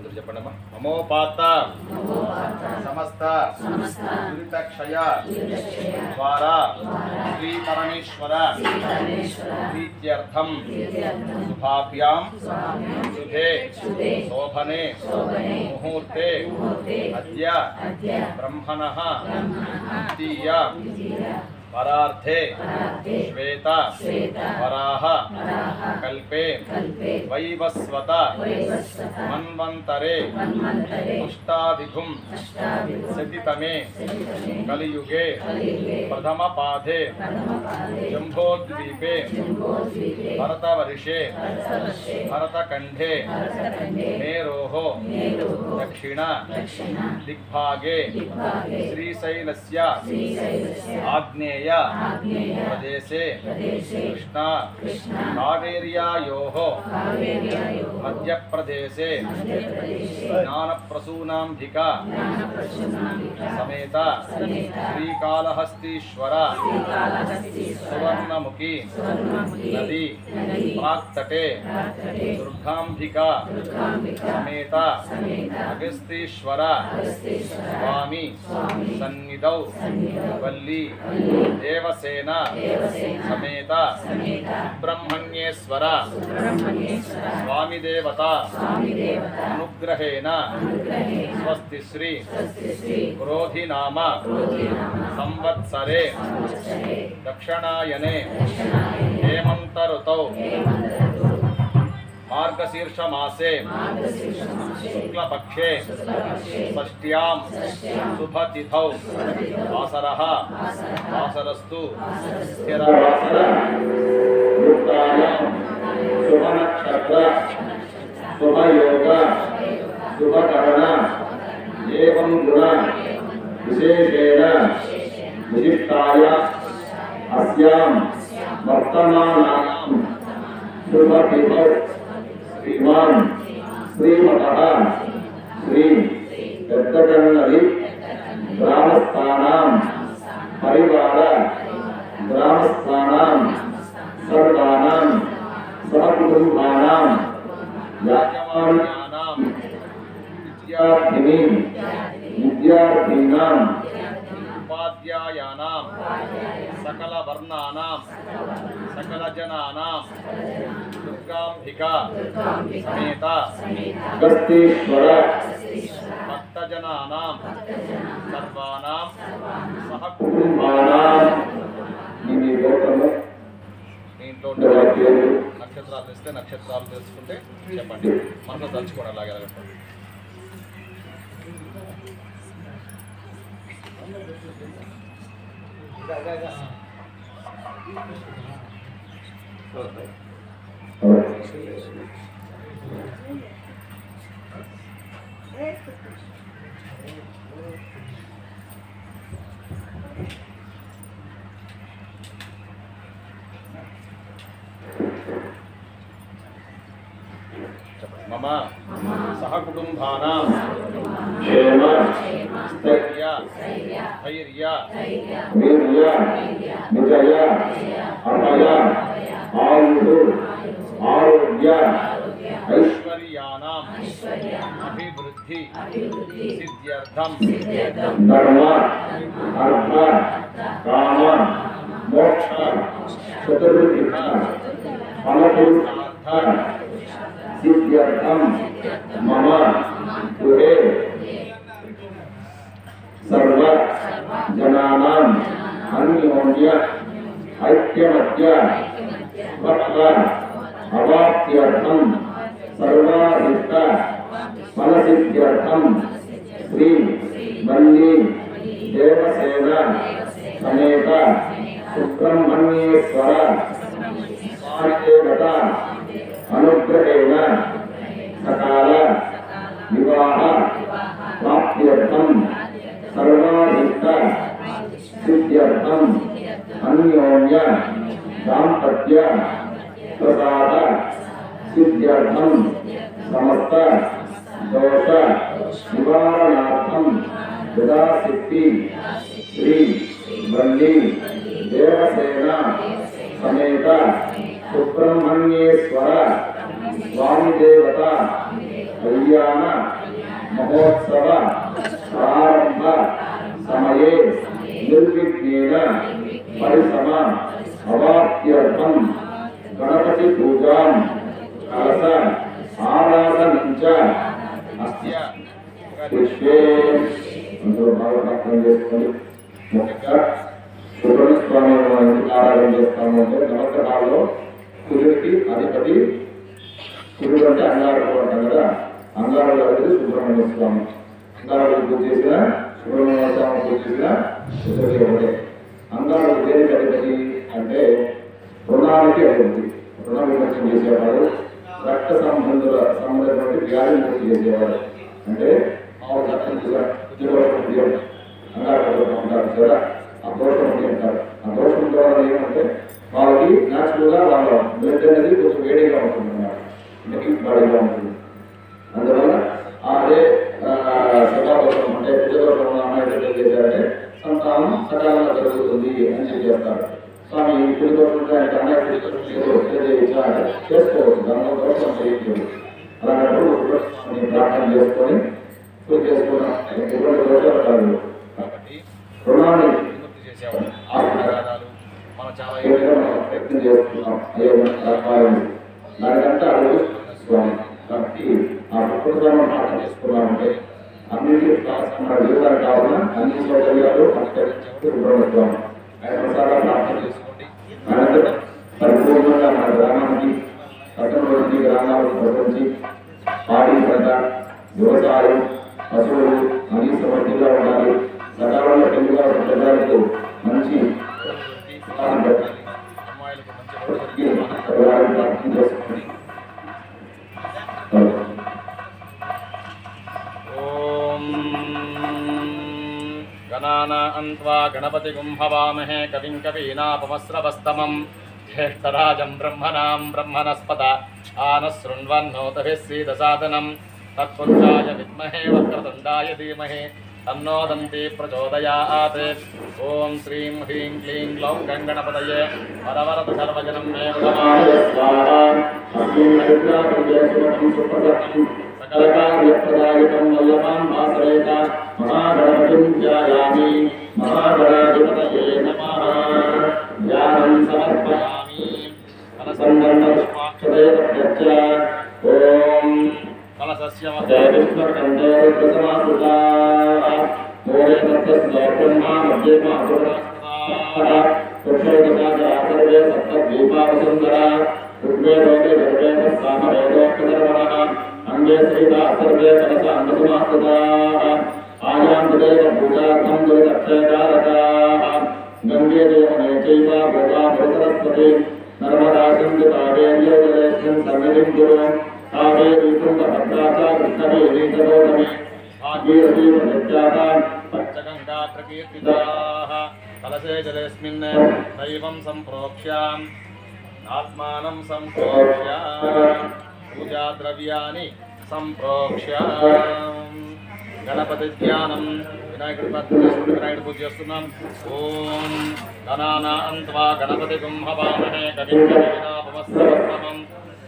అందరూ చెప్పండమ్మా. నమోపాత సమస్త దురితక్షయ ద్వారా శ్రీ పరమేశ్వర ప్రీత్యర్థం శుభాభ్యాం శుభే శోభనే ముహూర్తే అద్య బ్రహ్మణః ద్వితీయ పరార్థే శ్వేత వరాహ కల్పే వైవస్వత మన్వంతరే పుష్టాదిఘుం శతితమే కలియుగే ప్రథమ పాదే జంబోద్వీపే భరతవర్షే భరతఖండే మేరోః దక్షిణ దిగ్భాగే శ్రీశైలస్య ఆగ్నేయ ప్రదేశే కృష్ణా కావేర్యాయోః మధ్యప్రదేశే జ్ఞానప్రసూనాంబికా సమేత శ్రీకాళహస్తీశ్వర సువర్ణముఖి నది ప్రాక్తటే దుర్గాంబికా సమేత అగస్తీశ్వర స్వామి సన్నిధౌ వల్లి దేవసేన సమేత సుబ్రహ్మణ్యేశ్వర స్వామి దేవత అనుగ్రహేణ స్వస్తి శ్రీ క్రోధినామ సంవత్సరే దక్షిణాయనే హేమంత ఋతౌ మార్గశీర్షమాసే శుక్లపక్షే షష్ట్యాం శుభతిథౌ వాసరః వాసరస్తు స్థిరవాసర యుక్తాయాం శుభనక్షత్ర శుభయోగ శుభకరణ ఏవం గుణ విశేషేణ విశిష్టాయ అస్యాం వర్తమానాయాం శుభతిథౌ శ్రీమాన్ శ్రీమతః శ్రీ పెద్దకన్నరి గ్రామస్థానాం పరివార గ్రామస్థానాం సర్వానాం సహకుటుంబానాం యాజమాన్యానాం విద్యార్థినీం ఉపాధ్యాయానాం సకల వర్ణానాం సకల జనానాం దుర్గాంబికా సమేత అగస్తీశ్వర భక్తజనానాం సర్వానాం సహకుటుంబానాం. ఇంట్లో నక్షత్రాలు తెస్తే నక్షత్రాలు తెలుసుకుంటే చెప్పండి, మనలో తలుచుకోవడం అలాగే ఎలాగంటారు. మమ సహకుటుంబానాం క్షేమ స్థైర్య ధైర్య వీర్య విజయ అభయ ఆయుః ఆరోగ్య ఐశ్వర్యానాం అభివృద్ధి సిద్ధ్యర్థం ధర్మ అర్థ కామ మోక్ష చతుర్విధ ఫలపురుషార్థ సిద్ధ్యర్థం మమ గృహే సర్వ జనానాం అన్యోన్య ఐక్యమత్య భక్త అవాప్త్యర్థం సర్వాధిష్ట ఫలసిద్ధ్యర్థం శ్రీ వల్లి దేవసేన సమేత సుబ్రహ్మణ్యేశ్వర స్వామి దేవత అనుగ్రహేణ సకాల వివాహ ప్రాప్త్యర్థం సర్వాధిష్ట సిద్ధ్యర్థం అన్యోన్య దాంపత్య ప్రసాద సిద్ధ్యర్థం సమస్త దోష నివారణార్థం యథాశక్తి శ్రీ వల్లి దేవసేన సమేత సుబ్రహ్మణ్యేశ్వర స్వామి దేవత కళ్యాణ महोत्सव प्रारंभ समये निर्विघ्नेन परिसम अवाप्त्यर्थं गणपति पूजां कलश आराधनं च अस्य विश्वे अंदर भागवతం చేసుకొని ముఖ్యంగా సుబ్రహ్మణ్య స్వామి వారిని ఆరాధన చేస్తామంటే నవగ్రహాల్లో కుజుడికి అధిపతి కుజుడు అంటే అంగారకుడు అంటాం కదా. అంగారకుడు అధిపతి సుబ్రహ్మణ్య స్వామి. అంగారకుడు పూజ చేసిన సుబ్రహ్మణ్య స్వామి పూజ చేసిన కుజుడికి ఒకటే. అంగారకుడు దేనికి అధిపతి అంటే రుణానికి అధిపతి. రుణ విమోచన చేసేవాడు, రక్త సంబంధమైనటువంటి వ్యాధి ముక్తి చేసేవాడు. అంటే మామూలు చట్టం కుజదోషం అంగారకుడు ఉంటారు కదా, ఆ దోషం ఉంటారు. ఆ దోషం ద్వారా ఏమంటే వాళ్ళకి న్యాచురల్గా వాళ్ళ బ్లడ్ అనేది కొంచెం వేడిగా ఉంటుంది అన్నమాట, హీట్ బాడీగా ఉంటుంది. అందువల్ల అదే సకాదోషం అంటే కుజదోషం ఉన్న అమ్మాయి ఏం చేశారంటే సంతానం సకాలంగా జరుగుతుంది అని చెప్పి చేస్తారు. స్వామి కుడి దోషం ఉంటే ఆయన అమ్మాయి కుడి దోషం చేసుకోవచ్చు, దానిలో దోషం చేయట్లేదు. అలాంటప్పుడు స్వామిని ప్రార్థన చేసుకొని పూజ చేసుకున్నాం ఎటువంటి దోషాలు కాదు. కాబట్టి రుణాన్ని మనం చాలా ఏళ్ళుగా మనం ప్రయత్నం చేస్తున్నాం. అయ్యో దానికంటే అడుగు స్వామి. కాబట్టి ఆ ప్రకృతిలో ప్రార్థన చేసుకున్నామంటే అన్నింటికి కావాల్సిన మన జీవితానికి కావాలన్నా అన్ని సౌకర్యాలు అనుసరించేవాడు ఆయన ప్రసాదాలు ప్రార్థన చేసుకోండి. ఆయన పరిపూర్ణంగా మన గ్రామానికి పట్టణంలోని గ్రామాలకు ప్రపంచి పాడి పంట వ్యవసాయం పశువులు అన్ని సమృద్ధిగా ఉండాలి. సకాలంలో పెళ్లిగా ప్రజలకు మంచి పెట్టాలి. అమ్మాయిలకు మంచి ప్రార్థన చేసుకోండి. ఓం గణానాన్త్వా గణపతిగుం హవామహే కవిం కవీనాపమస్రవస్తమం జ్యేష్ఠరాజం బ్రహ్మణాం బ్రహ్మణస్పత ఆనశృణ్వన్నోతభిः सीदसादनं तत्पुरुषाय विद्महे वक्रतुण्डाय धीमहि तन्नो दन्ती प्रचोदयात्. ओम श्रीं ह्रीं क्लीं ग्लौं गणपतये वरवरतु सर्वजनं मे सकलकार्यप्रदायकं वल्लभां वासरेत महागणपतिं ध्यायामि. महागणाधिपतये नमः. ध्यानं समर्पयामि. कलसंवर्णपुष्पाक्षते तस्य ओम कलशस्य मध्ये विष्णुकण्ठे रुद्रसमासुता मोरे तत्तस्य ब्रह्मा मध्ये माधुरस्ता पुरुषोदका सर्वे सप्तद्वीपावसुन्दरा ऋग्वेदोऽपि सर्वेदः सामवेदोक्तधर्मणः अंगे सहिता सर्वे कलशान्तसमासुताः आयान्तदेव पूजार्थं दुरितक्षयकारकाः गङ्गे देवने चैव गोदा सरस्वती नर्मदा सिन्धु कावेरी जलेऽस्मिन् सन्निधिं कुरु. कावेरी तुङ्गभद्रा च कृष्णवेणी च गौतमी भागीरथी प्रत्याता पञ्चगङ्गा प्रकीर्तिताः. कलशे जलेऽस्मिन् दैवं सम्प्रोक्ष्याम् आत्मानं सम्प्रोक्ष्य पूजाद्रव्याणि सम्प्रोक्ष्य गणपति ध्यानं विनायकुడి పూజ చేస్తున్నాం. ఓం గణానాన్త్వా గణపతిగుం హవామహే కవిం కవీనాపమస్రవస్తమం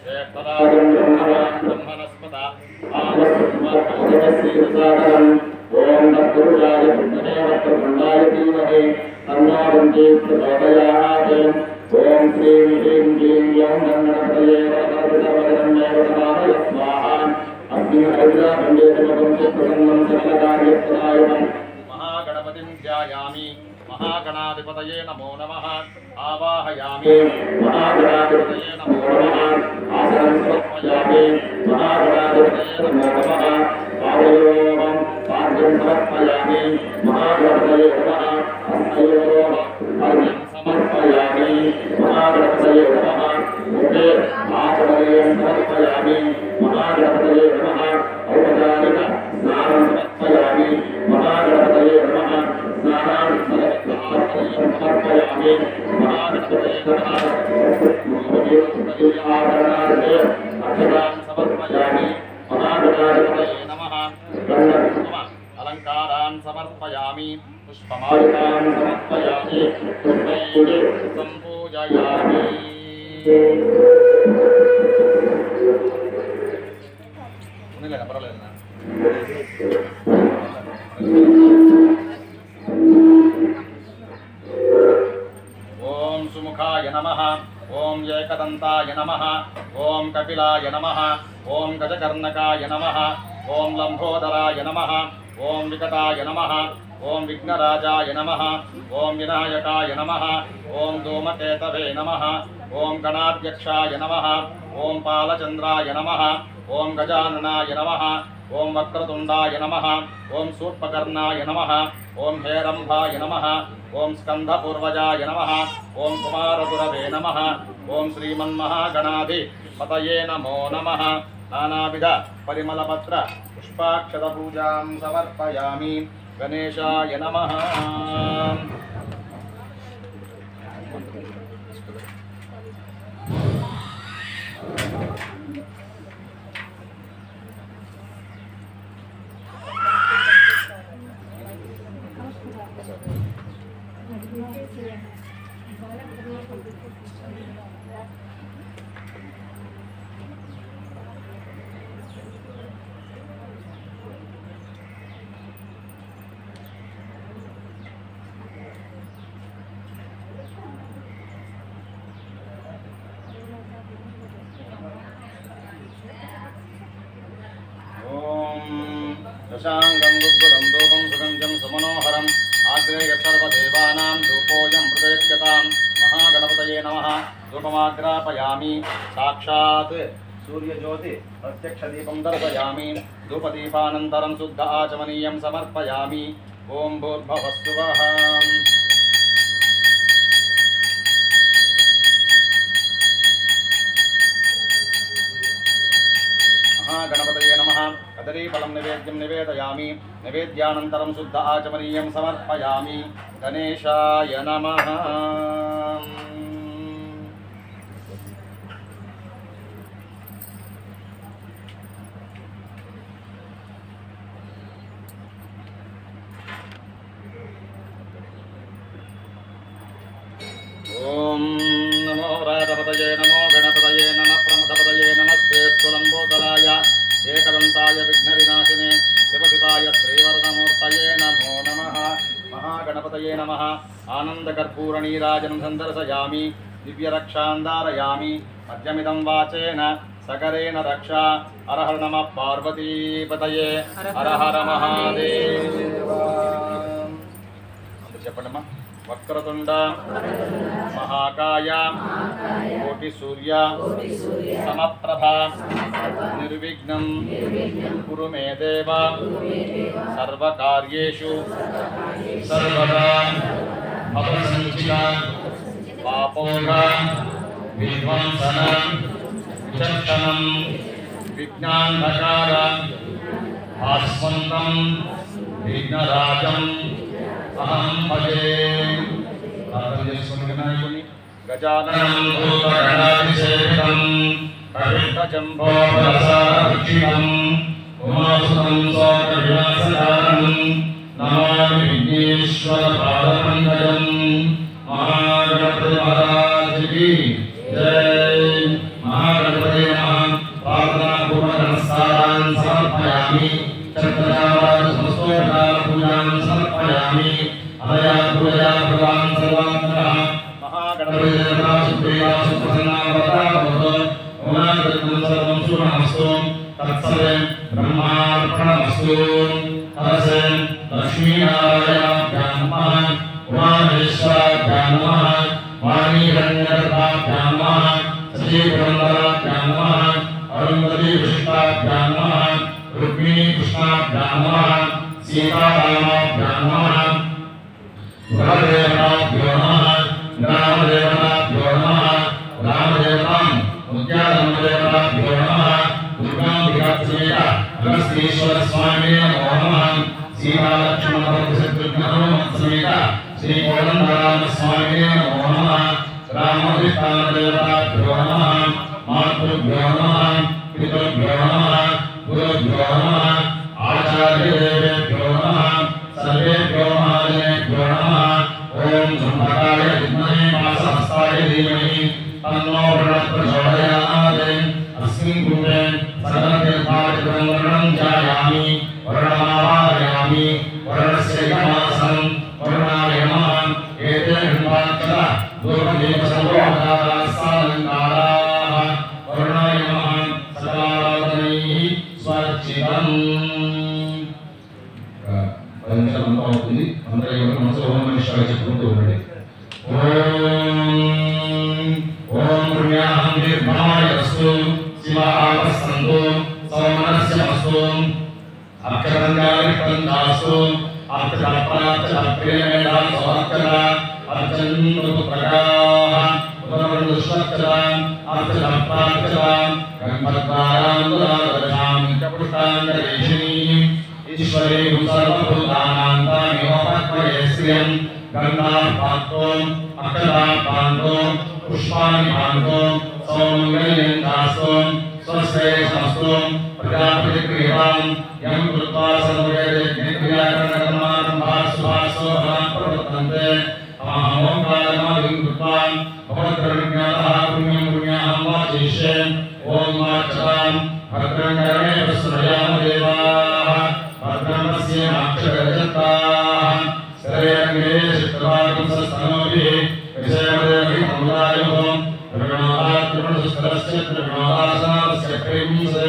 జ్యేష్ఠరాజం బ్రహ్మణాం బ్రహ్మణస్పత ఆనశృణ్వన్నోతభిः सीदसादनं ఓం తత్పురుషాయ విద్మహే వక్రతుండాయ ధీమహి తన్నో దन्ती ప్రచోదయాత్. ఓం శ్రీం హ్రీం క్లీం గ్లౌం గణపతయే వరవరతు సర్వజనం మే వరదాయ స్వాహా. महागणपतिं ध्यायामि. महागणाधिपतये नमो नमः. आवाहयामि. महागणाधिपतये नमो नमः. आसनं समर्पयामि. महागणाधिपतये नमो नमः. पादयोगं पाद्यं समर्पयामि. महागणपतये नमः. हस्तयोगं अर्घ्यं समर्पयामि. महागणपतये नमः. मुखे आचमनीयं समर्पयामि. महागणपतये नमः. औपचारिक स्नानं समर्पयामि. महागणपतये नमः. स्नानानि समर्पयामि. महागणपतये नमः. आभरणार्थे अक्षतान् समर्पयामि. महागणाधिपतये नमः. अलङ्कारान् समर्पयामि. पुष्पमालिकान् समर्पयामि. पुष्पैः सम्पूजयामि. పర్వాలేదు. ఓం ఏకదంతాయ నమః ఓం కపిలాయ నమః ఓం గజకర్ణకాయ నమః ఓం లంబోదరాయ నమః ఓం వికటాయ నమః ఓం విఘ్నరాజాయ నమః ఓం వినాయకాయ నమః ఓం ధూమకేతవే నమః ఓం గణాధ్యక్షాయ నమః ఓం పాలచంద్రాయ నమః ఓం గజాననాయ నమః ఓం వక్రతుండాయ నమః ఓం శూర్పకర్ణాయ నమః ఓం హేరంభాయ నమః ఓం స్కంధపూర్వజాయ నమః ఓం కుమారగురవే నమః ఓం శ్రీమన్మహాగణాధిపతయే నమో నమః నానావిధ పరిమళపత్ర పుష్పాక్షత పూజాం సమర్పయామి గణేశాయ నమః దశాంగం గుగ్గురం దూపం సుగంధం సుమనోహరం ఆగ్రేయ సర్వదేవానాం ధూపోయం ప్రదయత్యతాం మహాగణపతయే నమః ధూపమాగ్రాపయామి సాక్షాత్ సూర్యజ్యోతి ప్రత్యక్ష దీపం దర్శయామి ధూపదీపానంతరం శుద్ధ ఆచమనీయం సమర్పయామి ఓం భూర్భువస్సువః గణపతయే నమః కదలీఫలం నివేద్యం నివేదయామి నివేద్యానంతరం శుద్ధ ఆచమనీయం సమర్పయామి గణేశాయ నమః ఓం నమో రాజపతయే నమో గణపతయే నమః ప్రమథపతయే నమస్తే స్థులంబోదరాయ ఏకదంతాయ విఘ్న వినాశినే శివసుతాయ శ్రీవరదమూర్తయే నమో నమః మహాగణపతయే నమః ఆనందకర్పూరనీరాజనం సందర్శయామి దివ్యరక్షాంధారయామి మధ్యమిదం వాచేన సకరేణ రక్ష హరహర నమః పార్వతీపతయే హర హర మహాదేవ చెప్పండమ్మా వక్రతుండ మహాకాయ కోటి సూర్య సమప్రభ నిర్విఘ్నం కురు మే దేవ సర్వకార్యేషు సర్వదా అపసంచిత పాపోఘ విధ్వంసన విచక్షణం విజ్ఞాంధకార ఆస్పందం విఘ్నరాజం అహం భజే ప్రార్థన చేసుకుని వినాయకుని గజాననం భూతగణాభిషేకం కవితజంబోరసాక్షితం ఉమాసుతం సోమవిలాసకారం నమామి విఘ్నేశ్వర పాదపంకజం మహాగణపతి మహారాజ్ కి జై మహాగణపతి నమః ప్రార్థనా పూర్వక నమస్కారాన్ సమర్పయామి చక్రధారాజ్ సమస్తోకార పూజాం సమర్పయామి అదయా పూజా భగవాన్ సర్వాత్మనః మహాగణపతి నమః సుప్రీయాసు ప్రసన్నావతారో ఓనాగతం సర్వం శుభమస్తు తత్సర్వం బ్రహ్మార్పణమస్తు హరసే లక్ష్మీనారాయణాభ్యాం నమః ఉమామేశ్వరాభ్యాం నమః వాణీహిరణ్యగర్భాభ్యాం నమః సజీవరంధరాభ్యాం నమః అరుంధతీ విశిష్టాభ్యాం నమః రుక్మిణీ కృష్ణాభ్యాం నమః సీతారామాభ్యాం నమః వరదేవతాభ్యో నమః రామదేవతాభ్యో నమః రామదేవతాం ఉద్యానదేవతాభ్యో నమః దుర్గాంబికాసమేత అగస్తీశ్వర స్వామినే నమో నమః సీతాలక్ష్మణసమేత శ్రీ కోదండరామ స్వామినే నమో నమః రామదేవతాభ్యో నమః మాతృభ్యో నమః పితృభ్యో నమః గురుభ్యో నమః ఆచార్యదేవేభ్యో నమః సర్వేభ్యో మహాజనేభ్యో నమః ఓం సంభకాయ విద్మహే మాసహస్తాయ ధీమహి తన్నో ప్రచోదయాత్ అస్మిన్ కుండే సకలతీర్థాధిపం వర్ణం ధ్యాయామి వర్ణమావారయామి వర్ణస్య యమాసం వర్ణాయ నమః ఏతే హింపాక్షర దూరదీప సర్వోపకారాస్థానం దీర్ఘాయస్తు శివావసంతు సౌమనస్యమస్తు అక్షరంగారికందాస్తు అక్షరప్రాక్షరప్రేమేణ సోక్షర అర్చంతు ప్రకాః ఉపరదుష్వక్షర అక్షరప్రాక్షర కర్మద్వారాంతురాదశాం చపుష్టాంగరేషిణీం ఈశ్వరే సర్వభూతానాంతామిహోపత్వయేస్యం గంధాపాత్రం అక్షరాపాంతం పుష్పాని పాంతం సౌమంగళ్యందాస్తం స్వశ్రేయసమస్తం ప్రజాపతిక్రియాం యం కృత్వా సర్వవేదజ్ఞక్రియాకరణకర్మారంభాసుభాసోహం ప్రవర్తంతే అహమోంకారమాదిం కృత్వా భగవద్గ్రహణజ్ఞానః పుణ్యం పుణ్యాహం వాచిష్యే ఓం వాచతాం భద్రం కర్ణే పశ్యామ దేవాః భద్రం పశ్యేమాక్షరజత్తాః శ్రేయంగే చిత్రవాగం సస్తనోభిః విషయమదేవి కమలాయుః త్రిగుణాత్రిగుణసుస్తరస్య త్రిగుణాసారస్య ప్రేంసే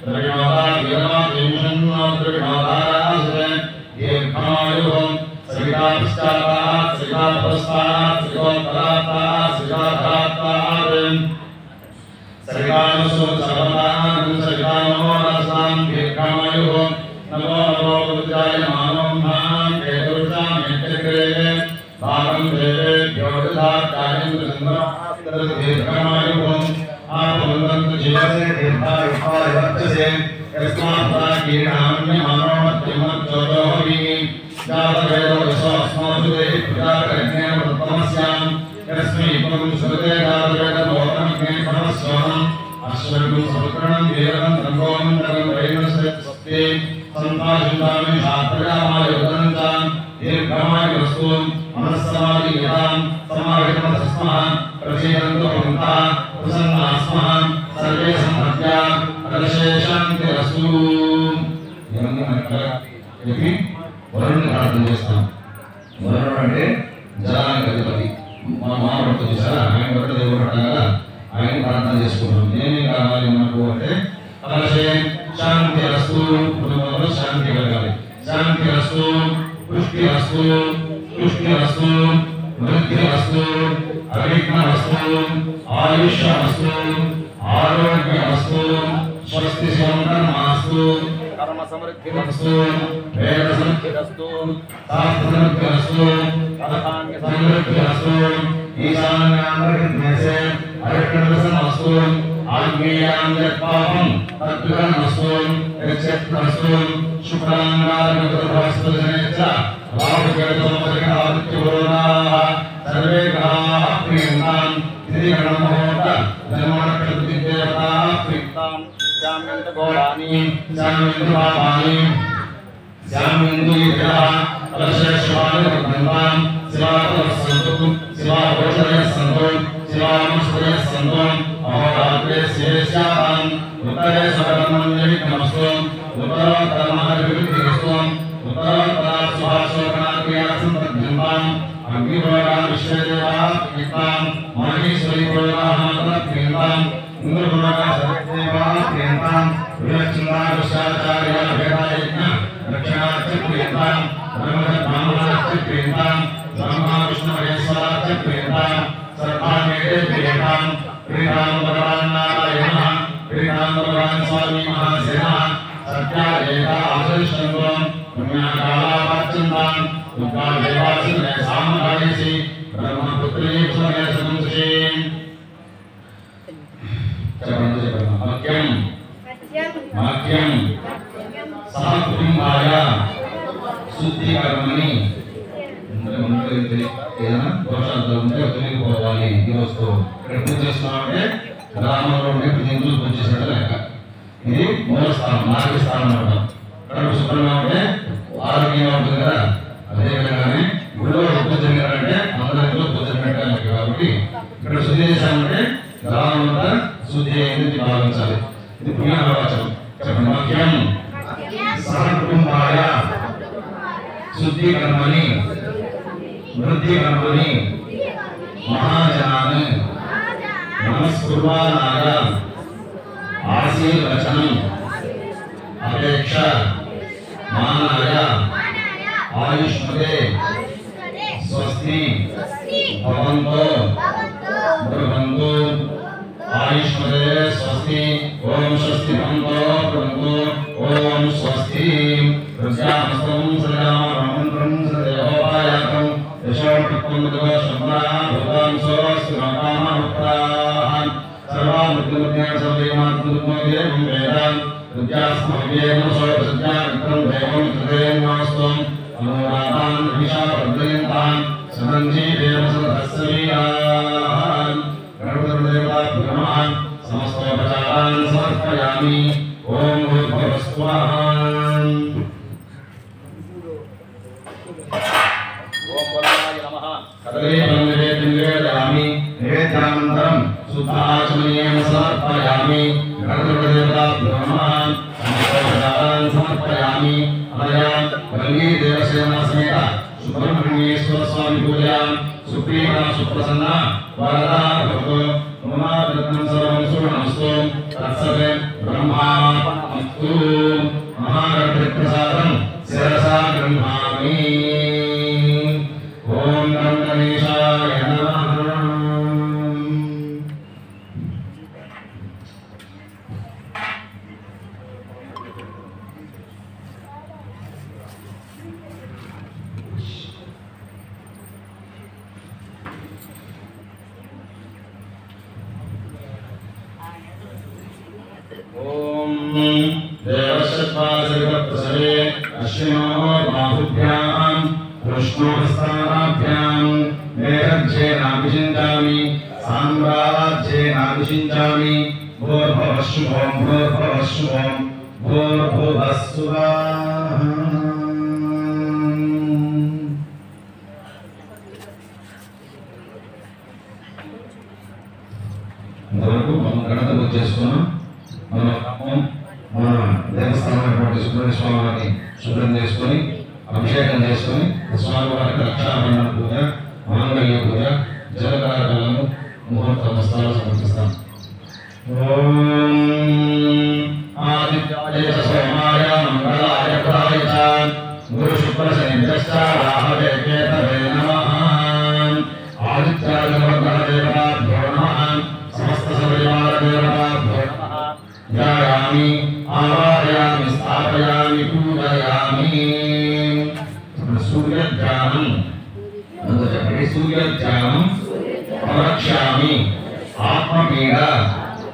త్రిగుణాత్రిగుణాత్రిగుణాత్రిగుణారాసే దీర్ఘాయుః సవితాపిష్టాపాః సవితాపరస్పాః సవితోత్తరాపాః సవితాధాత్పాః సవితానుసు సర్వతాః సవితానమో రసాం దీర్ఘాయుః నమో నమో బుద్ధాయ మానవం మాం కేతుషాం యజ్ఞగ్రే భాగం దేవేభ్యో దదాత్యాయేంద్ర దీర్ఘాయుః ఆపవంతంతు జీవసే దీర్ఘాయుః వర్చసే యస్మాత్ ప్రాకీర్ణామ్యమానోమత్యమజ్జోతోహి జాతవేదో విశ్వాస్మాసు దేహి ప్రజాకరజ్ఞేన వృత్తమస్యాం యస్మై పురం సురతే జాతవేదమోహమజ్ఞే పరమస్వాహం అశ్వరుడు సముద్రణం వీరం రంగోమండలం వైనస్వస్తి సంతాశుతామి శాస్త్రయామాయుధనంతాం దీర్ఘమాయుస్తు మనస్సమాధి యతాం సమాహితమస్మః ప్రసీదంతు భవంతః ప్రసన్నాస్మః సర్వే సంపద్య అదశేషాంతిరస్తు. ఇవన్నీ మనకి చెప్పి వరుణుని ప్రార్థన చేస్తాం. వరుణుడు అంటే జలానికి అధిపతి. మన మామూలు చూసారా, ఆయన వరుణ దేవుడు అంటారా, ఆయన ప్రార్థన చేసుకుంటాం. ఏమేమి కావాలి మనకు అంటే అదశే శాంతి రస్తు, కుటుంబంలో శాంతి కలగాలి. శాంతి రస్తు, పుష్టి రస్తు, పుష్టి రస్తు, వృద్ధి రస్తు, అవిఘ్న రస్తు, ఆయుష రస్తు, ఆరోగ్య రస్తు, స్వస్తి సౌందర్యమస్తు, కర్మ సమృద్ధి రస్తు, వేద సమృద్ధి రస్తు, శాస్త్ర సమృద్ధి రస్తు, అర్థాన్య సమృద్ధి రస్తు, ఈశాన్యాంధ్రహిద్నేసే అరిష్టమస్తు, ఆగ్నేయాంధ్రపాపం తద్విధమస్తు, యక్షత్రస్తు, శుక్రాంగారమస్తు జనేచ్చ రాహుకేతోమరికాదిత్యవరుణాః సర్వే గ్రహాః ప్రీయంతాం ఇది గణమహోత జన్మనక్షత్రదేవతాః ప్రీయంతాం శామ్యంత గోళాని శామ్యంత పాపాని శామ్యంతు విగ్రహ కలశేశ్వాని వర్ధంతాం శివాపరస్సంతు శివాభోషణయస్సంతు శివానుష్ఠయస్సంతు అహోరాత్రే శేష్యాం ఉత్తరే సకలమన్యవిఘ్నమస్తు ఉత్తరోత్తరమహర్వివృద్ధిరస్తు ఉత్తరోత్తర సుభాషోకణాక్రియాసంపద్యంతాం అగ్నిప్రోగా విశ్వదేవాః ప్రీయంతాం మహేశ్వరీ ప్రోగాః ప్రీయంతాం ఇంద్రప్రోగా సర్వదేవాః ప్రీయంతాం విరక్షిందాచార్య వేదాయజ్ఞ రక్షణార్థ ప్రీయంతాం బ్రహ్మణార్థ ప్రీయంతాం బ్రహ్మ విష్ణు మహేశ్వరార్థ ప్రీయంతాం సర్వాణ్యేతే ప్రీయంతాం ప్రీతాం భగవాన్ నారాయణః ప్రీతాం భగవాన్ స్వామి మహాసేనః సత్యాయేక ఆశిష్టం పుణ్యకాలాపర్చంతాం దుఃఖాదేవాసునే సామగాయసి బ్రహ్మపుత్రీ సుమేశంసి. చెప్పండి చెప్పండి. వాక్యం వాక్యం సహ కుటుంబాయ శుద్ధి కర్మని ఏదైనా దోషాలు ఉంటే తొలగిపోవాలి. ఈరోజు ఇక్కడ పూజ చేస్తున్నామంటే గ్రామంలో ఉండే హిందువులు పూజ చేసినట్టు లెక్క. ఇది మూల స్థానం, నాలుగు స్థానం అంటాం. కడుపు శుభ్రంగా ఉంటే ఆరోగ్యంగా ఉంటుంది కదా. అదేవిధంగానే గుడిలో పూజ జరిగారంటే అందరిలో పూజ జరిగినట్టు లెక్క. కాబట్టి ఇక్కడ శుద్ధి చేశామంటే గ్రామం అంతా శుద్ధి అయింది భావించాలి. ఇది పుణ్యవచనం. చెప్పండి. వాక్యం సహ కుటుంబాయ శుద్ధి కర్మని వృద్ధి కర్మని మహాజనాన్ నమస్కుర్వాణాయ ఆశీర్వచనం అపేక్ష మానాయ ఆయుష్మదే స్వస్తి భవంతో బ్రహ్మంతో आयुष्मते स्वस्ति ओम स्वस्ति भवन्तो भवन्तु ओम स्वस्ति प्रजामस्तं सदामन्त्रं सदेवोपायातं यशोपत्तं शब्दा भूतां स्वस्ति मातामहत्रान् सर्वामृतमध्यां सर्वेमात्मदेवं वेदां प्रजास्मभ्येन सोपसज्जामित्रं देवं तदेवमास्त्वम् अनुराधान् विशाभद्रयन्तान् समञ्जीवेन सदस्सवीयान् गणपतिदेवताभ्यो नमः समस्तोपचारान् समर्पयामि ओम भूर्भुवस्सुवः ओम वरुणाय नमः कदलीफलं निवेदयामि निवेद्यानन्तरं शुद्धाचमनीयं समर्पयामि गणपतिदेवताभ्यो नमः समस्तोपचारान् समर्पयामि अनया गंगी देवसेना समेत सुब्रह्मण्येश्वर स्वामी पूजया सुप्रीता सुप्रसन्ना वरदा भवतु मम रत्नं सर्वं सुवर्णमस्तु तत्सत् ब्रह्मास्तु महागणपतिप्रसादं शिरसा गृह्णामि ओम गणेशाय नमः ओम देवशत्वासविप्रसवे अश्विनोः बाहुभ्यां कृष्णोहस्ताभ्यां मेघज्येनाभिषिञ्चामि साम्राज्येनाभिषिञ्चामि भूर्भुवस्सुभं भूर्भुवस्सुभं भूर्भुवस्सुवः ఇంతవరకు మనం గణత పూజ చేసుకున్నాం. మన గ్రామం మన దేవస్థానం ఏర్పాటు సుబ్రహ్మణ్య శుభ్రం చేసుకొని అభిషేకం చేసుకొని స్వామివారికి రక్షాబంధన పూజ మాంగళ్య పూజ జలకారణాలను ముహూర్త వస్త్రాలు సమర్పిస్తాం. ఓం ఆదిత్యాయ సోమాయ మంగళాయ బుధాయ చ గురు శుక్ర శనిభ్యశ్చ రాహవే కేతవే నమః. ఆదిత్యాయ దేవతాభ్యో నమః. समस्त सपरिवार देवताभ्यो नमः. ध्यायामि आवाहयामि स्थापयामि पूजयामि. सूर्यध्यानं सूर्यध्यानं प्रवक्ष्यामि आत्मपीडा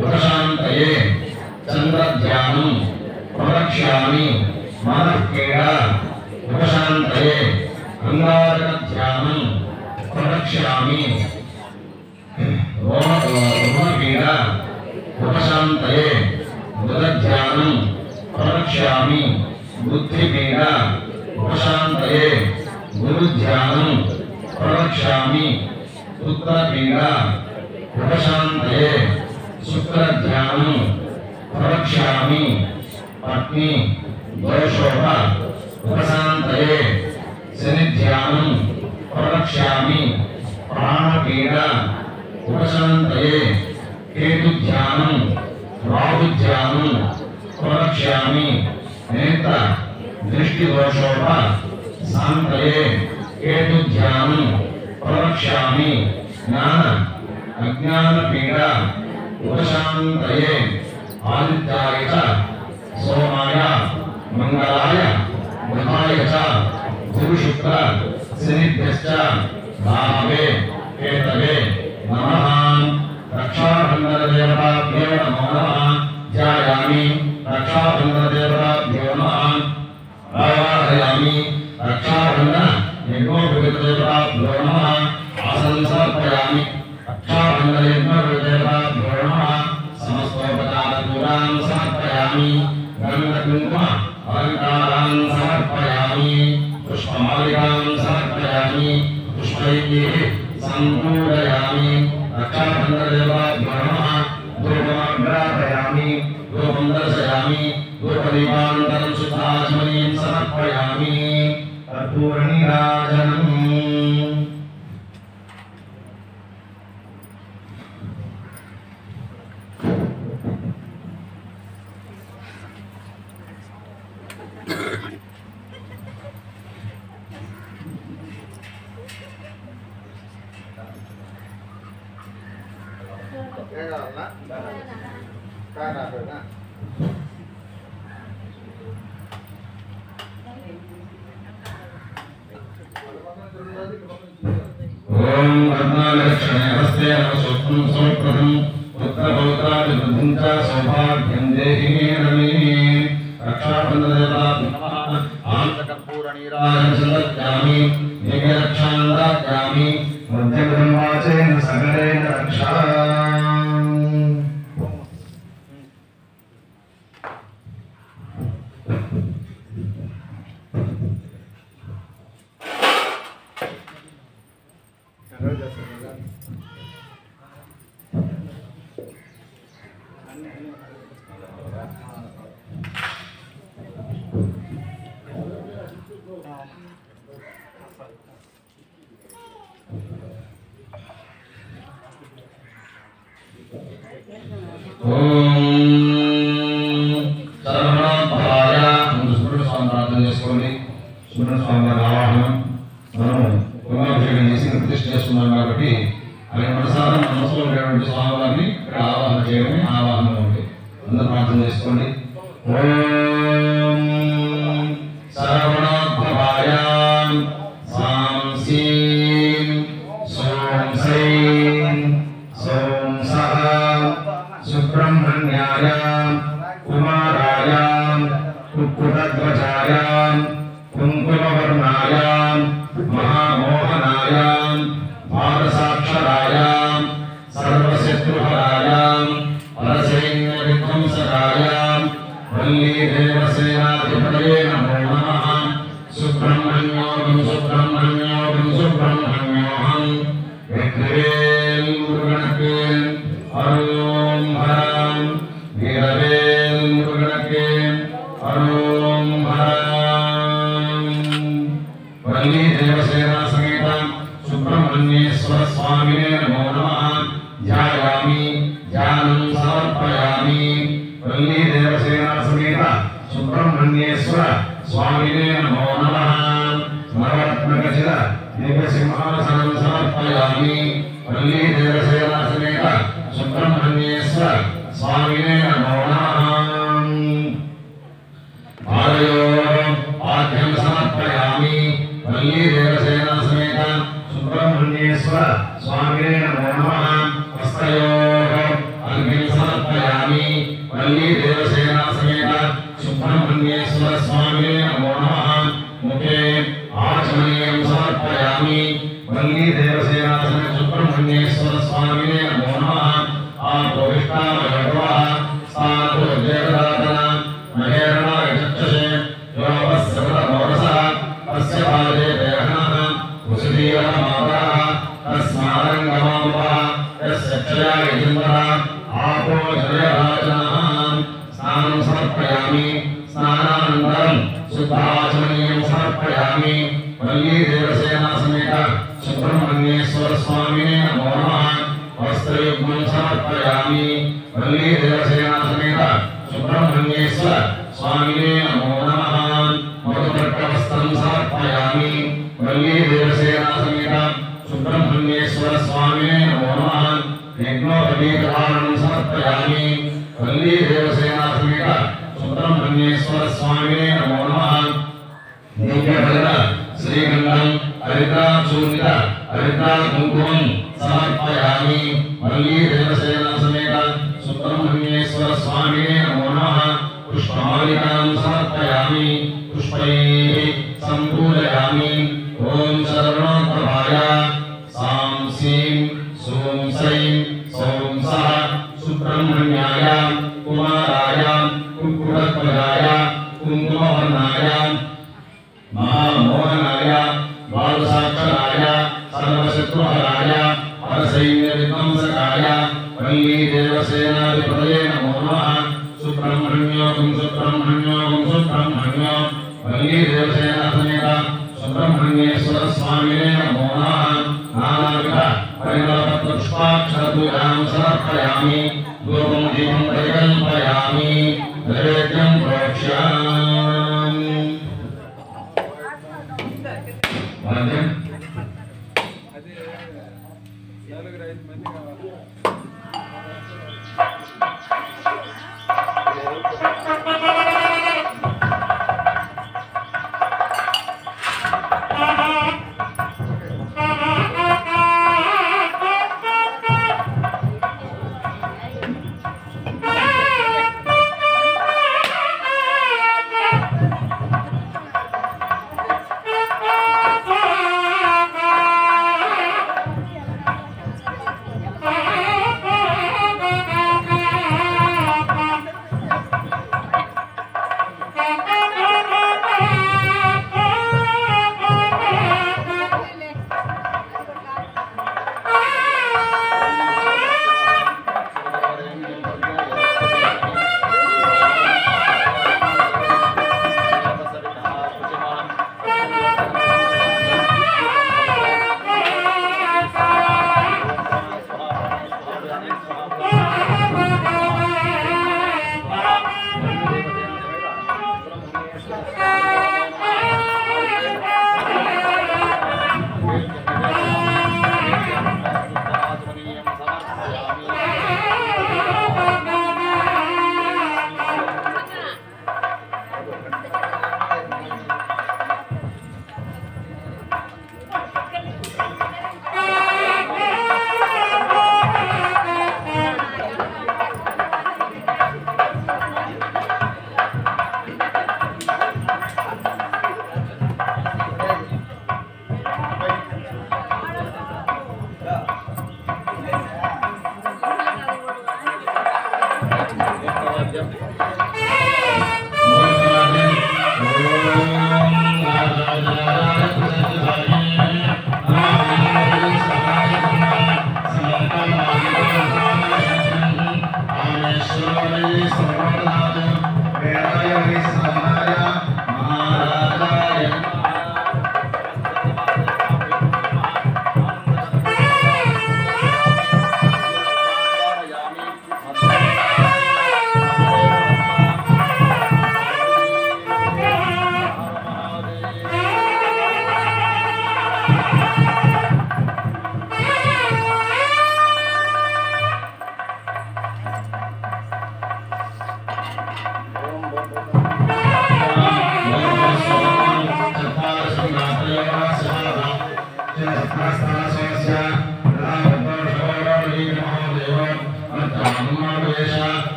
उपशान्तये. चन्द्रध्यानं प्रवक्ष्यामि मनःपीडा उपशान्तये. अंगारकध्यानं प्रवक्ष्यामि रोमपीडा उपशान्तये. बुधध्यानं प्रवक्ष्यामि बुद्धिपीडा उपशान्तये. गुरुध्यानं प्रवक्ष्यामि पुत्रपीडा उपशान्तये. शुक्रध्यानं प्रवक्ष्यामि पत्नी दोषोः उपशान्तये. शनिध्यानं प्रवक्ष्यामि प्राणपीडा उपशान्तये. केतुध्यानं राहुध्यानं प्रवक्ष्यामि नेत्र दृष्टिदोषोः शान्तये. केतुध्यानं प्रवक्ष्यामि ज्ञान अज्ञानपीडा उपशान्तये. आदित्याय च सोमाय मंगलाय बुधाय च गुरुशुक्र शनिभ्यश्च राहवे केतवे नमः. रक्षाबन्धनदेवताभ्यो नमो नमः. ध्यायामि रक्षाबन्धनदेवताभ्यो नमः. आवाहयामि रक्षाबन्धन यज्ञोपवीतदेवताभ्यो नमः. आसनं समर्पयामि रक्षाबन्धनयज्ञोपवीतदेवताभ्यो नमः. समस्तोपचारपूजां समर्पयामि. गन्धकुङ्कुम अलङ्कारान् समर्पयामि. पुष्पमालिकां समर्पयामि. पुष्पैः सम्पूजयामि. रक्षाबन्धनदेवताभ्यो नमः. धूपमाग्रापयामि. धूपं दर्शयामि. धूपदीपानन्तरं शुद्धाचमनीयं समर्पयामि. कर्पूरनीराजनम्. ఓం కర్ణాలక్ష్మే హస్తే నమస్సుత్తం సమప్రదం పుత్రపౌత్రాదివృద్ధిం చ సౌభాగ్యం దేహి మే రమే రక్షాబంధనదేవతాభ్యో నమః ఆంతకర్పూరనీరాజనసందద్యామి నిగరక్షాందాద్యామి మధ్యగృహం వాచేన సకలేన రక్షా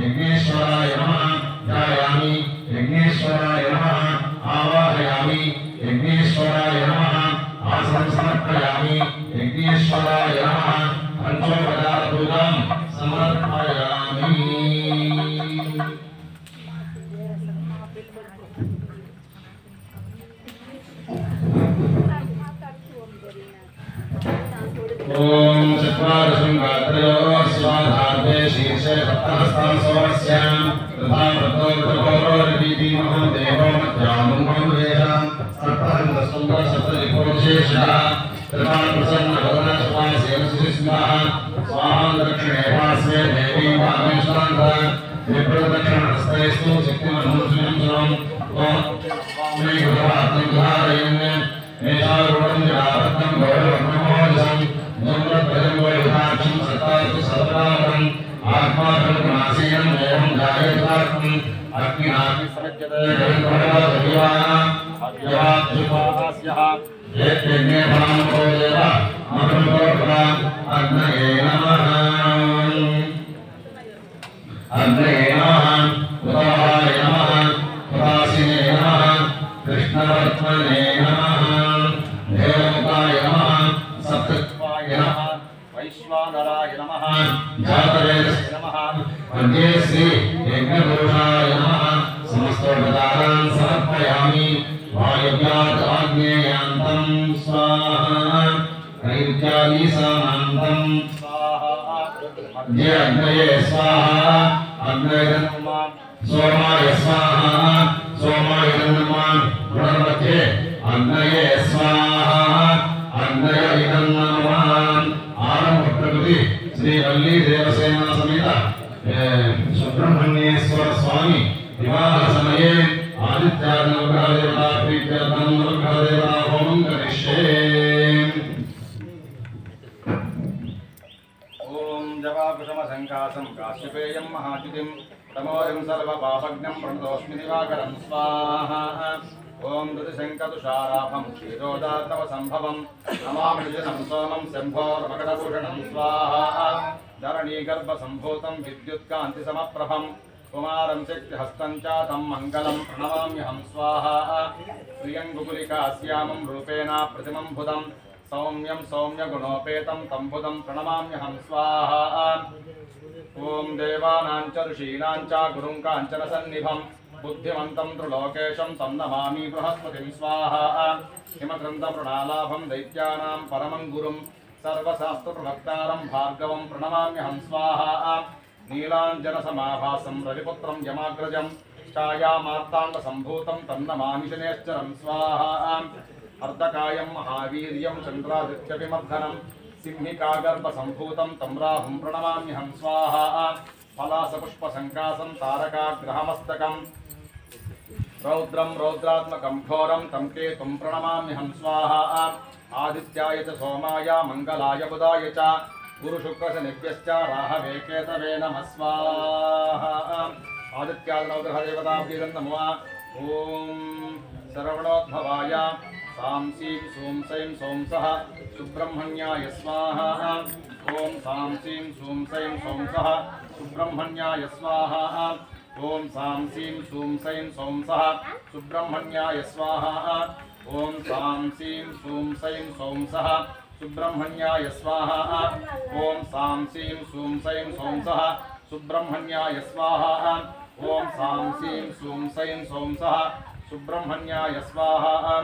यज्ञेश्वराय नमः ध्यायामि यज्ञेश्वराय नमः आवाहयामि यज्ञेश्वराय नमः आसनं समर्पयामि यज्ञेश्वराय नमः पंचोपचारपूजां समर्पयामि। ओम चत्वारशृंगात्रयो स्वाधार्थे शीर्षे सप्तहस्तां सोमस्यां तथा व्रतोर्वीति महो देवो मध्यामुखं वेदां सप्तहन्तसुन्दरसप्तरिपुरुषेषः तथा प्रसन्नवदनश्वासेन सुस्मः स्वाहा दक्षिणे पार्श्वे देवी मामेश्वरान्ता विप्रदक्षिणहस्तैस्तु शक्तिमनुष्यं सर्वं मे गुरुवात्मं धारयन् मेषारूढं जलारत्नं गौरवमोजसं नम्रप्रजम्बोधाक्षं सतास्तु सर्वरामं आत्माकल्पनासीनं देवं जायतात्मं अग्निनापि समज्जते गणपतिवाहास्यः यज्ञे भामो देव मकरं अग्नये नमः अग्नये नमः उदाहाय नमः उदासीने नमः कृष्णवर्त्मने नमः देवमुखाय नमः सप्तत्वाय नमः वैश्वानराय नमः जातवेदसे नमः मध्ये श्री यज्ञपुरुषाय नमः समस्तोपचारान् समर्पयामि वायुव्यात् आग्नेयान्तं स्वाहा नैऋत्यादि समान्तं स्वाहा मध्ये अग्नये स्वाहा अग्नये नमः सोमाय स्वाहा सोमाय नमः पुनर्मध्ये अग्नये स्वाहा अग्नय इदं नमः आरंभ प्रकृति श्री वल्ली देवसेना समेत सुब्रह्मण्येश्वर स्वामी विवाह समये आदित्याग्नवग्रह देवता प्रीत्यर्थं नवग्रह देवता होमं करिष्ये। ओम जवाकुसुमसंकासं काश्यपेयं महाद्युतिं तमोरिं सर्वपापज्ञं प्रणतोऽस्मि दिवाकरं स्वाहा। ओम दुतिशङ्कतुषाराभं क्षीरोदार्तवसम्भवं नमामि विजनं सोमं शम्भोर्मकटभूषणं स्वाहा। धरणीगर्भसम्भूतं विद्युत्कान्तिसमप्रभं कुमारं शक्तिहस्तं च तं मङ्गलं प्रणमाम्यहं स्वाहा। प्रियङ्गुकुलिकास्यामं रूपेण प्रतिमं बुधं सौम्यं सौम्यगुणोपेतं तं बुधं प्रणमाम्यहं स्वाहा। ओम देवानां च ऋषीणां च गुरुं काञ्चनसन्निभं बुद्धिमन्तं त्रिलोकेशं तं नमामि बृहस्पतिं स्वाहा। हिमग्रन्थमृणालाभं दैत्यानां परमं गुरुं सर्वशास्त्रप्रवक्तारं भार्गवं प्रणमाम्यहं स्वाहा। नीलाञ्जनसमाभासं रविपुत्रं यमाग्रजं छायामार्ताण्डसम्भूतं तं नमामि शनेश्चरं स्वाहा। अर्धकायं महावीर्यं चन्द्रादित्यविमर्दनं सिंहिकागर्भसम्भूतं तं राहुं प्रणमाम्यहं स्वाहा। फलासपुष्पसङ्कासं तारकाग्रहमस्तकं रौद्रं रौद्रात्मकं घोरं तं केतुं प्रणमाम्यहं स्वाहा। आदित्याय च सोमाय मङ्गलाय बुधाय च गुरुशुक्रशनिभ्यश्च राहवे केतवे नमः स्वाहा। आदित्यादिनवग्रहदेवताभ्यो नमो ॐ सर्वणोद्भवाय सां सीं सूं सैं सौंसः सुब्रह्मण्याय स्वाहा। ॐ सां सीं सूं सैं सौंसः सुब्रह्मण्याय स्वाहा। ॐ सां सीं सूं सैं सौंसः सुब्रह्मण्याय स्वाहा। ॐ सां सीं सूं सैं सौंसः सुब्रह्मण्याय स्वाहा ओम सां सीं सूं सैं सौं सः सुब्रह्मण्याय स्वाहा ओम सां सीं सूं सैं सौं सः सुब्रह्मण्याय स्वाहा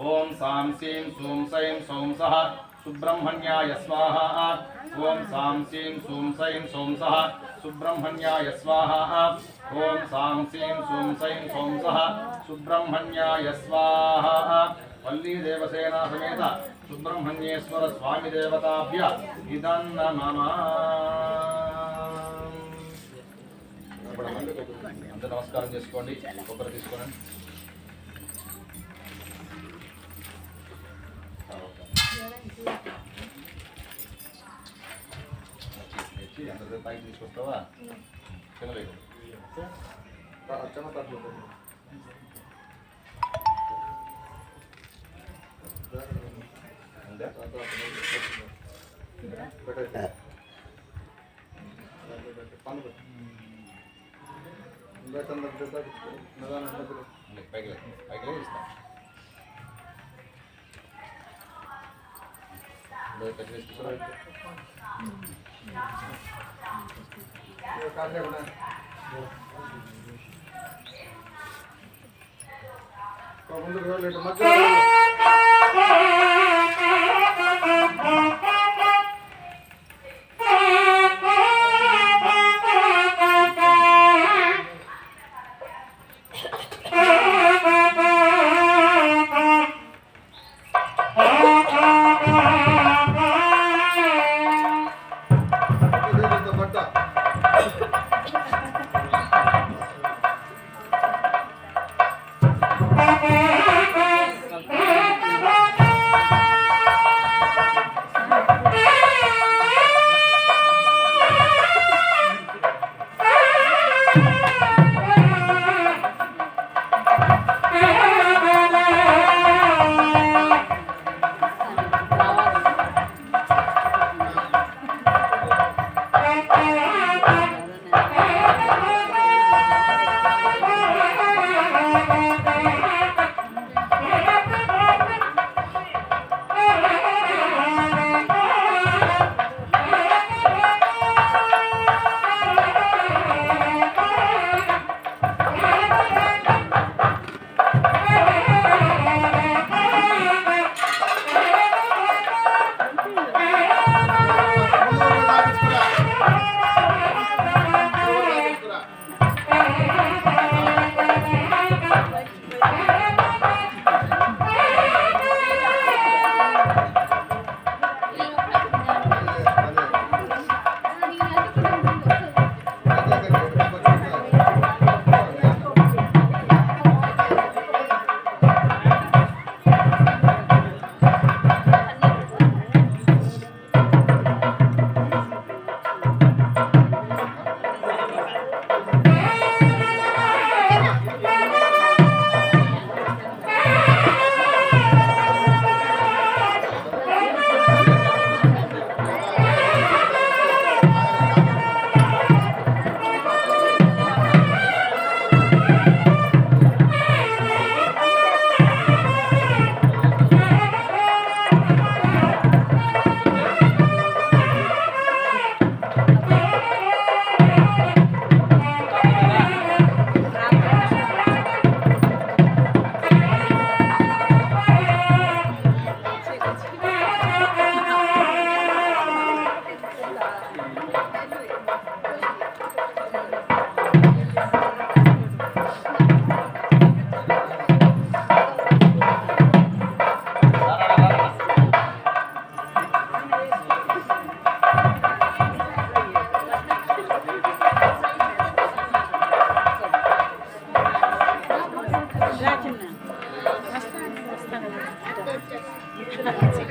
ओम सां सीं सूं सैं सौं सः सुब्रह्मण्याय स्वाहा ओम सां सीं सूं सैं सौं सः सुब्रह्मण्याय स्वाहा ओम सां सीं सूं सैं सौं सः सुब्रह्मण्याय स्वाहा वल्ली देवसेना समेत सुब्रह्मण्येश्वर स्वामी देवताभ्य इदं नमः अंत नमस्कारं చేసుకోండి కొబ్బరి తీసుకోండి अंदर पाइप తీసుకొస్తావా చెమలేదు అచ్చమ తగ్గు అందా పెట్టే పండు బెటన్ దగ్గర నదాన దగ్గర పైకి ఇస్తా బై కట్టే తీసుకురా ये काटे बना कबूतर को लेके मत जाओ Gracias.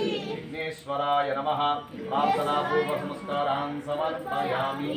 विघ्नेश्वराय नमः प्रार्थना पूर्व संस्कारान् समर्पयामि।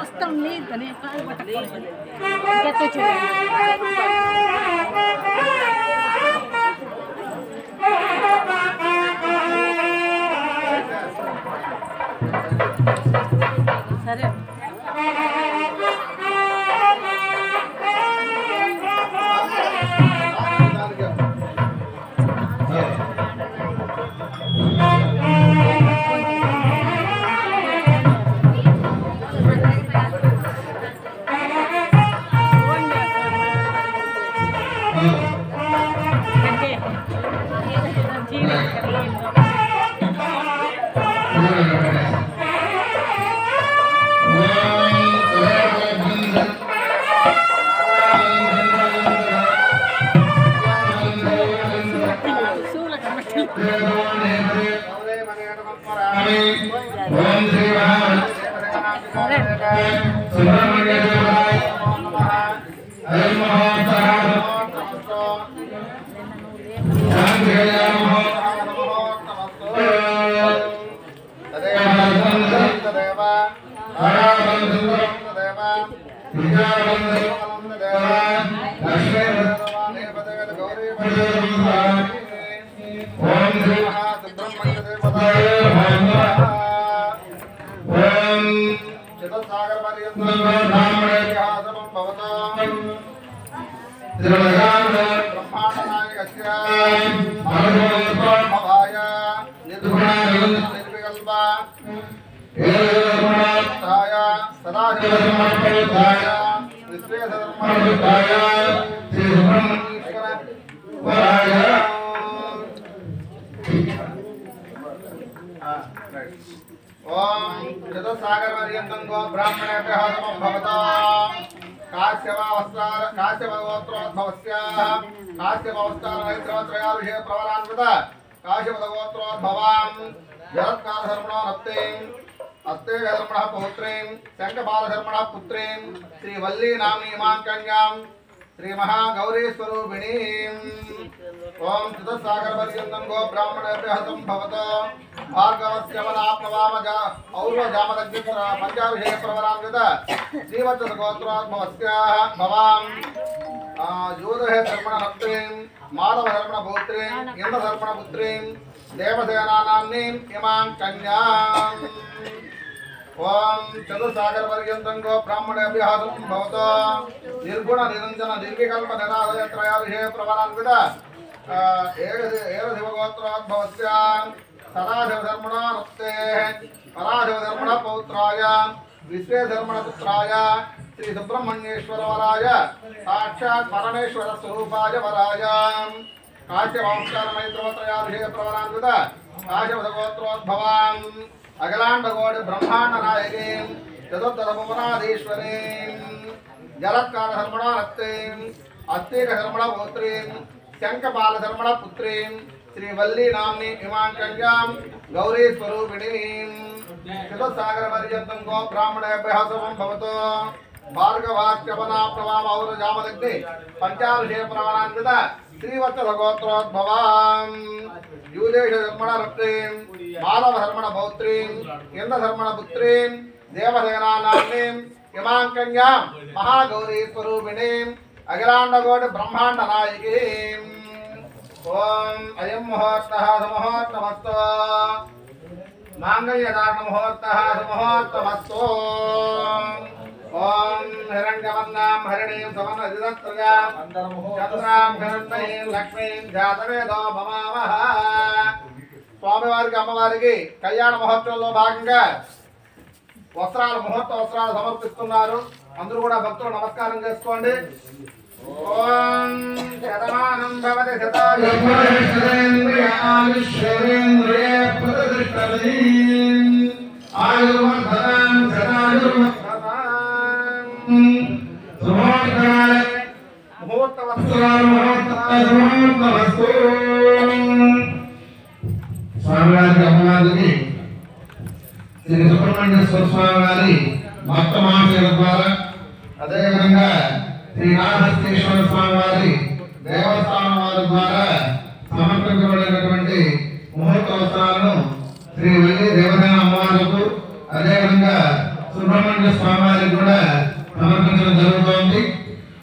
వస్తాం నీతోనే పట్టుకోవాలి సరే श्री वल्ली नामनी मांकन्यां श्री महागौरी स्वरूपिणीं ओम चितसागर पर्यन्तं गो ब्राह्मणेभ्यः संभवतो भार्गवस्य वनाप्नवामजा और्वजामदग्नित्र पंचाभिषेक प्रवरान्वित श्रीवत्स गोत्रोद्भवस्याः भवां योधे धर्मणहस्त्रीं माधव धर्मणपुत्रीं इंद्र धर्मणपुत्रीं देवसेनानाम्नीं इमां कन्याम् ओम चतुसागर पर्यन्तं गो ब्राह्मणेभ्यः संभवतो निर्गुण निरंजन निर्विकल्प निरालय त्रयाभिषेक प्रवरान्वित एव शिवगोत्रोद्भवस्यां सदाशिव धर्मणा नक्तेः पराशिव धर्मणा पौत्राय विश्वेधर्मणपुत्राय श्री सुब्रह्मण्येश्वर वराय साक्षात् परमेश्वर स्वरूपाय वराय काश्यवंशकार मैत्रवत्रयाभिषेक प्रवरान्वित काश्यवगोत्रोद्भवाम् अखिलांडकोटि ब्रह्मांड नायकीं चतुर्दश भुवनाधीश्वरीं जलत्कार धर्मणा रक्तीं अस्तिक धर्मणा पौत्रीं शंखपाल धर्मणा पुत्रीं श्री वल्ली नाम्नी इमां कन्यां गौरी स्वरूपिणीं चतुस्सागर पर्यन्तं गो ब्राह्मणेभ्यः संभवतो भार्गवाच्यवनाप्नवाम औरजामदग्नि पंचाभिषेक प्रवरान्वित श्रीवत्स गोत्रोद्भवां यूदेश धर्मण रक्तीं माधव धर्मण पौत्रीं इंद्र धर्मण पुत्रीं देवसेनानाम्नीं इमां कन्यां महागौरी स्वरूपिणीं अखिलांडकोटि ब्रह्मांड नायकीं ओम अयं मुहूर्तः सुमुहूर्तमस्तु मांगल्यधारण मुहूर्तः सुमुहूर्तमस्तु ओम हिरण्यवर्णां हरिणीं सुवर्णजितत्रयां चंद्रां हिरण्मयीं लक्ष्मीं जातवेदो भवामः స్వామివారికి అమ్మవారికి కళ్యాణ మహోత్సవంలో భాగంగా వస్త్రాలు ముహూర్త వస్త్రాలు సమర్పిస్తున్నారు. అందరూ కూడా భక్తులు నమస్కారం చేసుకోండి. ఓం శతమానం భవతి శతాయుష్యేంద్రియ ప్రతిష్టతి ఆయుర్వర్ధనం శతాయుర్వర్ధనం సుమోత్కార ముహూర్త వస్త్రాలు ముహూర్త వస్తు స్వామివారికి అమ్మవారికి శ్రీ సుబ్రహ్మణ్యేశ్వర స్వామి వారి భక్త మహాశయుల ద్వారా అదేవిధంగా శ్రీ నాగహస్తీశ్వర స్వామి వారి దేవస్థానం వారి ద్వారా సమర్పించబడినటువంటి ముహూర్త వస్త్రాలను శ్రీ వల్లి దేవసేన అమ్మవారులకు అదేవిధంగా సుబ్రహ్మణ్య స్వామి వారికి కూడా సమర్పించడం జరుగుతోంది.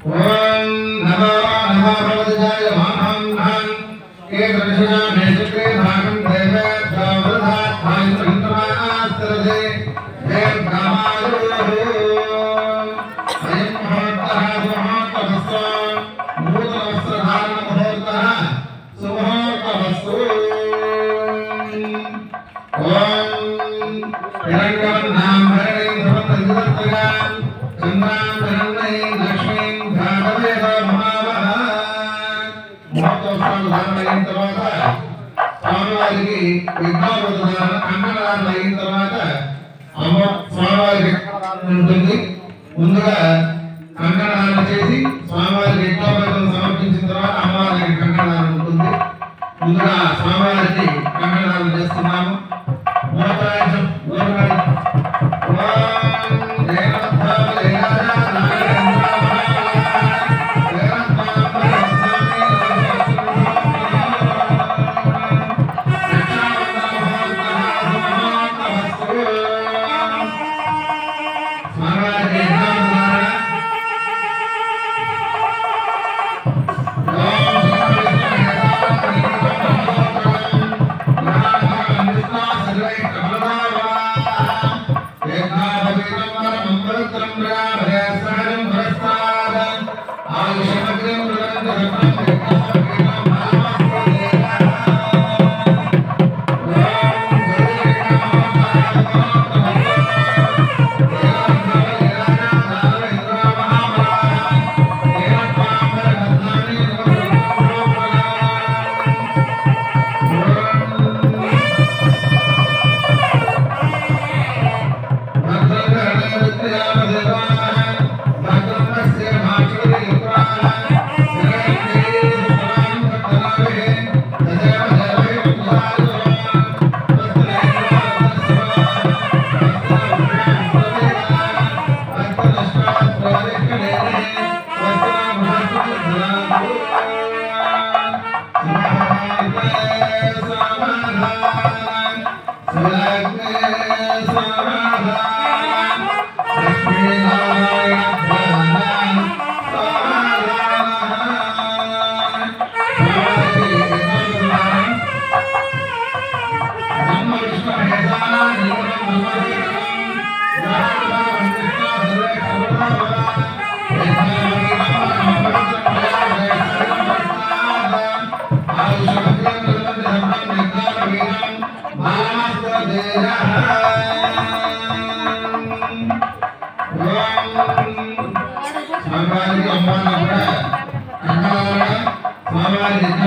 ఓం నమో నమో భగవతాయ మహాంహం ఏ దర్శనా మేజకే భాగం దేవే ప్రవధాత్మాయ సంతమాస్తరదే హే కామాయో అయం ముహూర్తః సుముహూర్తమస్తు నూతన వస్త్రధారణ ముహూర్తః సుముహూర్తమస్తు. ఓం హిరణ్యవర్ణాం హరిణీం ధృతయుధత్రయాం చంద్రాం హిరణ్యైం లక్ష్మీం ధారవేద మహావహ. ముహూర్తోత్సవాలు ధారణ అయిన తర్వాత స్వామివారికి విఘ్నోపధారణ కంకణధారణ అయిన తర్వాత స్వామివారికి ఉంటుంది. ముందుగా కంకణధారణ చేసి స్వామివారికి విఘ్నోపధం సమర్పించిన తర్వాత అమ్మవారికి కంకణధారణ ఉంటుంది. ముందుగా స్వామివారికి కంకణధారణ చేస్తున్నాము. స్వామివారికి